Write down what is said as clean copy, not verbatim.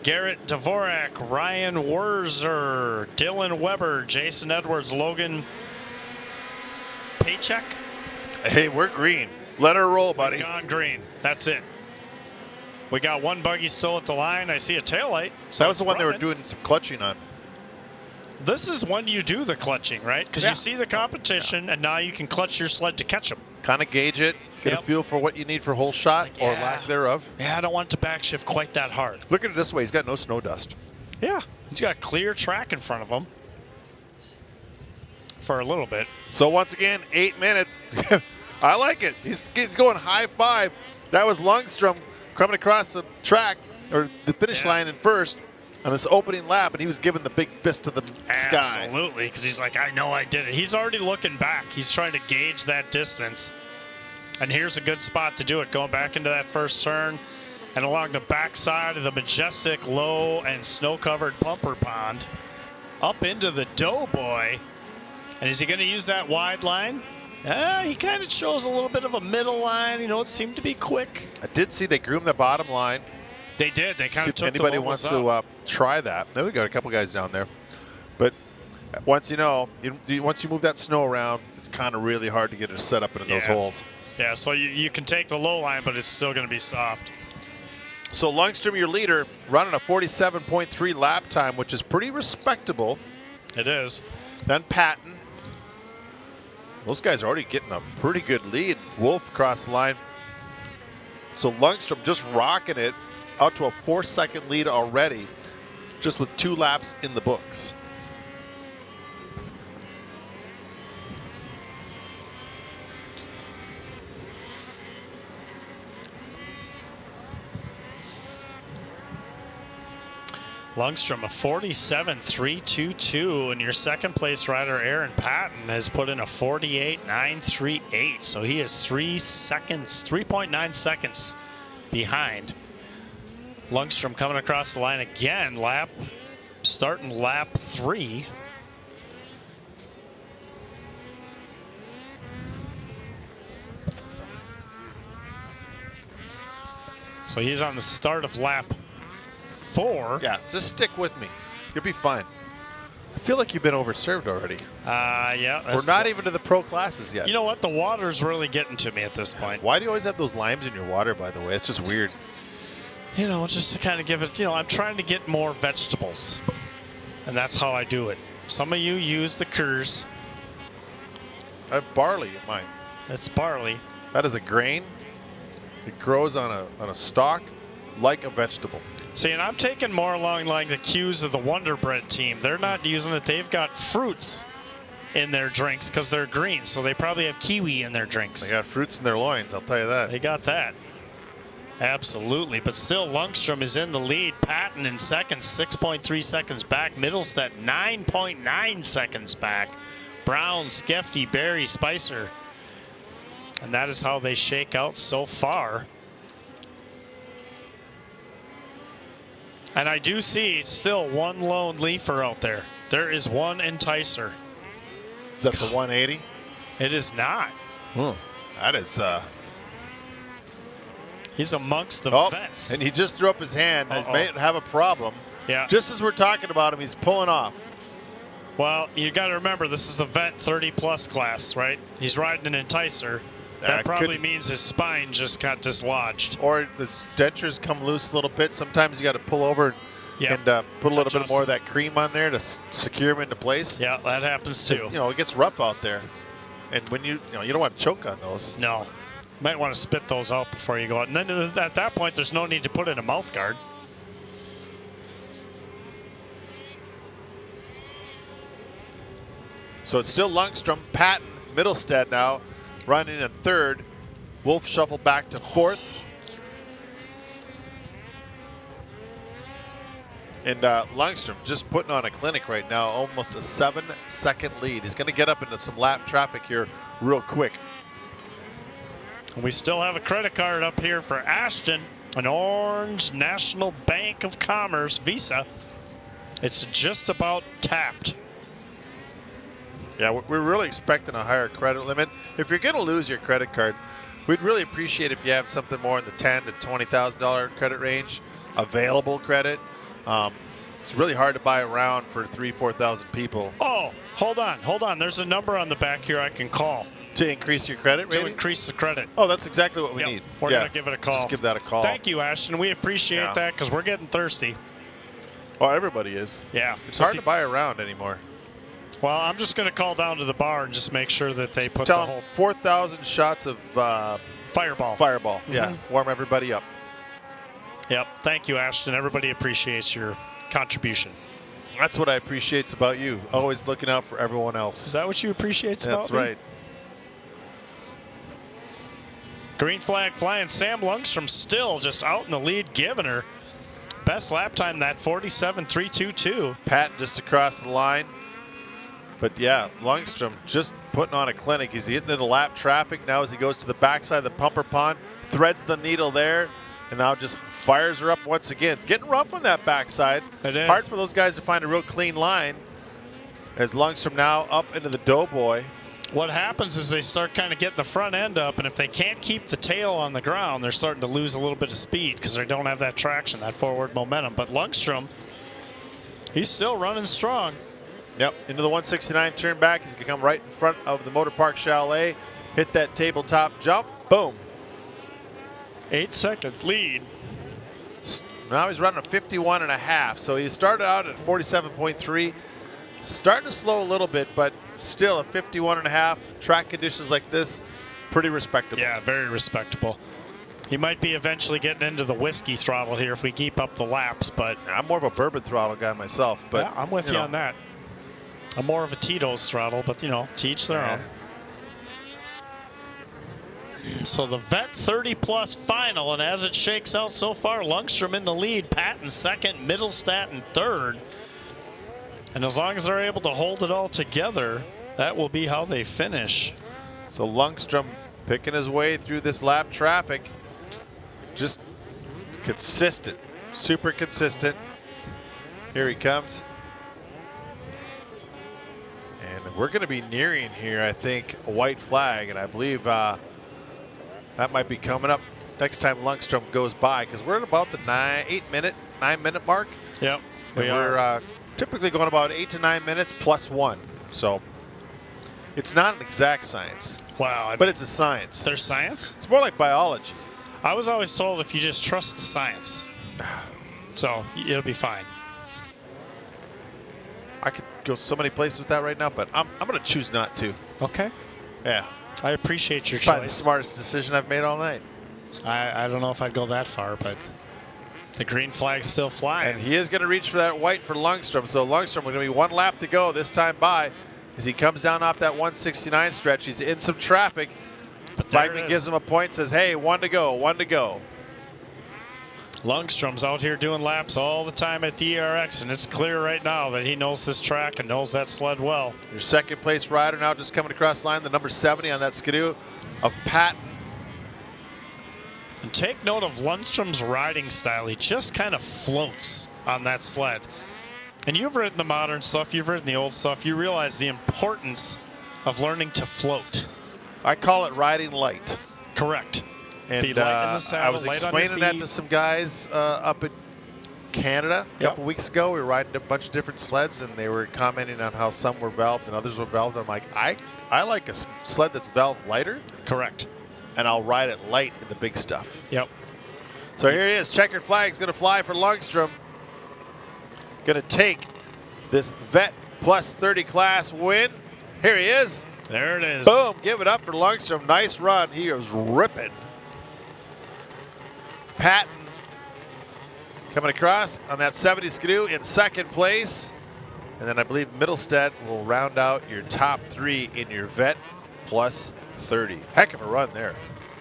Garrett Dvorak, Ryan Werzer, Dylan Weber, Jason Edwards, Logan Paycheck. Hey, we're green. Let her roll, buddy. We've gone green. That's it. We got one buggy still at the line. I see a taillight. So that was the one they were doing some clutching on. This is when you do the clutching, right? Because you see the competition, and now you can clutch your sled to catch them. Kind of gauge it, get a feel for what you need for whole shot or lack thereof. Yeah, I don't want it to backshift quite that hard. Look at it this way. He's got no snow dust. Yeah, he's got clear track in front of him for a little bit. So once again, 8 minutes. I like it. He's going high five. That was Lundstrom coming across the track or the finish line in first on this opening lap, and he was giving the big fist to the sky. Absolutely, because he's like, I know I did it. He's already looking back. He's trying to gauge that distance. And here's a good spot to do it, going back into that first turn and along the backside of the majestic, low, and snow-covered Pumper Pond up into the Doughboy. And is he going to use that wide line? He kind of chose a little bit of a middle line. You know, it seemed to be quick. I did see they groomed the bottom line. They did. They kind of took the anybody wants to try that. There we got a couple guys down there. But once once you move that snow around, it's kind of really hard to get it set up into those holes. Yeah, so you can take the low line, but it's still going to be soft. So Lundstrom, your leader, running a 47.3 lap time, which is pretty respectable. It is. Then Patton. Those guys are already getting a pretty good lead. Wolf across the line. So Lundstrom just rocking it out to a 4-second lead already, just with 2 laps in the books. Lundstrom, a 47.322, and your second place rider, Aaron Patton, has put in a 48.938. So he is 3.9 seconds behind. Lundstrom coming across the line again, starting lap 3. So he's on the start of lap 4. Yeah, just stick with me. You'll be fine. I feel like you've been overserved already. Yeah. We're not even to the pro classes yet. You know what? The water's really getting to me at this point. Why do you always have those limes in your water, by the way? It's just weird. You know, just to kind of give it, I'm trying to get more vegetables. And that's how I do it. Some of you use the Kurs. I have barley in mine. It's barley. That is a grain. It grows on a stalk like a vegetable. See, and I'm taking more along like the cues of the Wonder Bread team. They're not using it. They've got fruits in their drinks because they're green, so they probably have kiwi in their drinks. They got fruits in their loins, I'll tell you that. They got that. Absolutely. But still, Lundstrom is in the lead. Patton in second, 6.3 seconds back. Middlestead, 9.9 seconds back. Brown, Skefty, Barry, Spicer. And that is how they shake out so far. And I do see still one lone leafer out there. There is one enticer. Is that the 180? It is not. That is... He's amongst the vets. And he just threw up his hand. He may have a problem. Yeah. Just as we're talking about him, he's pulling off. Well, you got to remember, this is the vet 30-plus class, right? He's riding an enticer. That probably means his spine just got dislodged. Or the dentures come loose a little bit. Sometimes you got to pull over and put a little bit more of that cream on there to secure him into place. Yeah, that happens too. It gets rough out there. And when you don't want to choke on those. No. You might want to spit those out before you go out. And then at that point, there's no need to put in a mouth guard. So it's still Lundstrom, Patton, Middlestead now running in third. Wolf shuffled back to fourth. And Lundstrom just putting on a clinic right now, almost a 7-second lead. He's going to get up into some lap traffic here real quick. We still have a credit card up here for Ashton, an Orange National Bank of Commerce Visa. It's just about tapped. Yeah, we're really expecting a higher credit limit. If you're going to lose your credit card, we'd really appreciate if you have something more in the $10,000 to $20,000 credit range, available credit. It's really hard to buy around for 3,000-4,000 people. Oh, hold on. There's a number on the back here I can call. To increase your credit rating? To increase the credit. Oh, that's exactly what we need. We're going to give it a call. Just give that a call. Thank you, Ashton. We appreciate that because we're getting thirsty. Well, everybody is. Yeah. It's hard to buy around anymore. Well, I'm just going to call down to the bar and just make sure that they put Tell the whole 4,000 shots of Fireball. Yeah, warm everybody up. Yep. Thank you, Ashton. Everybody appreciates your contribution. That's what I appreciate about you. Always looking out for everyone else. Is that what you appreciate about That's me? right. Green flag flying. Sam Lundstrom still just out in the lead, giving her best lap time, that 47.322. Pat just across the line. But yeah, Lundstrom just putting on a clinic. He's getting into lap traffic now as he goes to the backside of the pumper pond, threads the needle there, and now just fires her up once again. It's getting rough on that backside. It is. Hard for those guys to find a real clean line as Lundstrom now up into the Doughboy. What happens is they start kind of getting the front end up, and if they can't keep the tail on the ground, they're starting to lose a little bit of speed because they don't have that traction, that forward momentum. But Lundstrom, he's still running strong. Yep, into the 169 turn back. He's going to come right in front of the Motor Park Chalet, hit that tabletop jump, boom. 8-second lead. Now he's running a 51.5, so he started out at 47.3. Starting to slow a little bit, but still a 51.5. Track conditions like this, pretty respectable. Yeah, very respectable. He might be eventually getting into the whiskey throttle here if we keep up the laps, but I'm more of a bourbon throttle guy myself. But yeah, I'm with you on that. I'm more of a Tito's throttle, but, you know, to each their own. So the Vet 30-plus final, and as it shakes out so far, Lundstrom in the lead, Pat in second, Middlestat in third. And as long as they're able to hold it all together, that will be how they finish. So Lundstrom picking his way through this lap traffic. Just consistent, super consistent. Here he comes. And we're going to be nearing here, I think, a white flag. And I believe that might be coming up next time Lundstrom goes by, because we're at about the 9-minute mark. Yep, we're typically going about 8 to 9 minutes plus 1. So it's not an exact science. Wow. But it's a science. There's science? It's more like biology. I was always told if you just trust the science. So it'll be fine. I could go so many places with that right now, but I'm going to choose not to. Okay. Yeah. I appreciate your Probably choice. the smartest decision I've made all night. I don't know if I'd go that far, but the green flag's still flying. And he is going to reach for that white for Lundstrom. So Lundstrom, going to be one lap to go this time by as he comes down off that 169 stretch. He's in some traffic. Flagman gives him a point, says, hey, 1 to go, 1 to go. Lundstrom's out here doing laps all the time at the ERX, and it's clear right now that he knows this track and knows that sled well. Your second place rider now just coming across the line, the number 70 on that skidoo of Patton. And take note of Lundstrom's riding style. He just kind of floats on that sled. And you've ridden the modern stuff, you've ridden the old stuff, you realize the importance of learning to float. I call it riding light. Correct. And Be light in the saddle, I was light on your explaining that feet. to some guys up in Canada a couple weeks ago. We were riding a bunch of different sleds, and they were commenting on how some were valved and others were valved. I'm like, I like a sled that's valved lighter. Correct. And I'll ride it light in the big stuff. Yep. So here he is. Checkered flag's going to fly for Lundstrom. Going to take this Vet plus 30 class win. Here he is. There it is. Boom. Give it up for Lundstrom. Nice run. He was ripping. Patton coming across on that 70 skidoo in second place. And then I believe Middlestat will round out your top 3 in your Vet plus 30. Heck of a run there.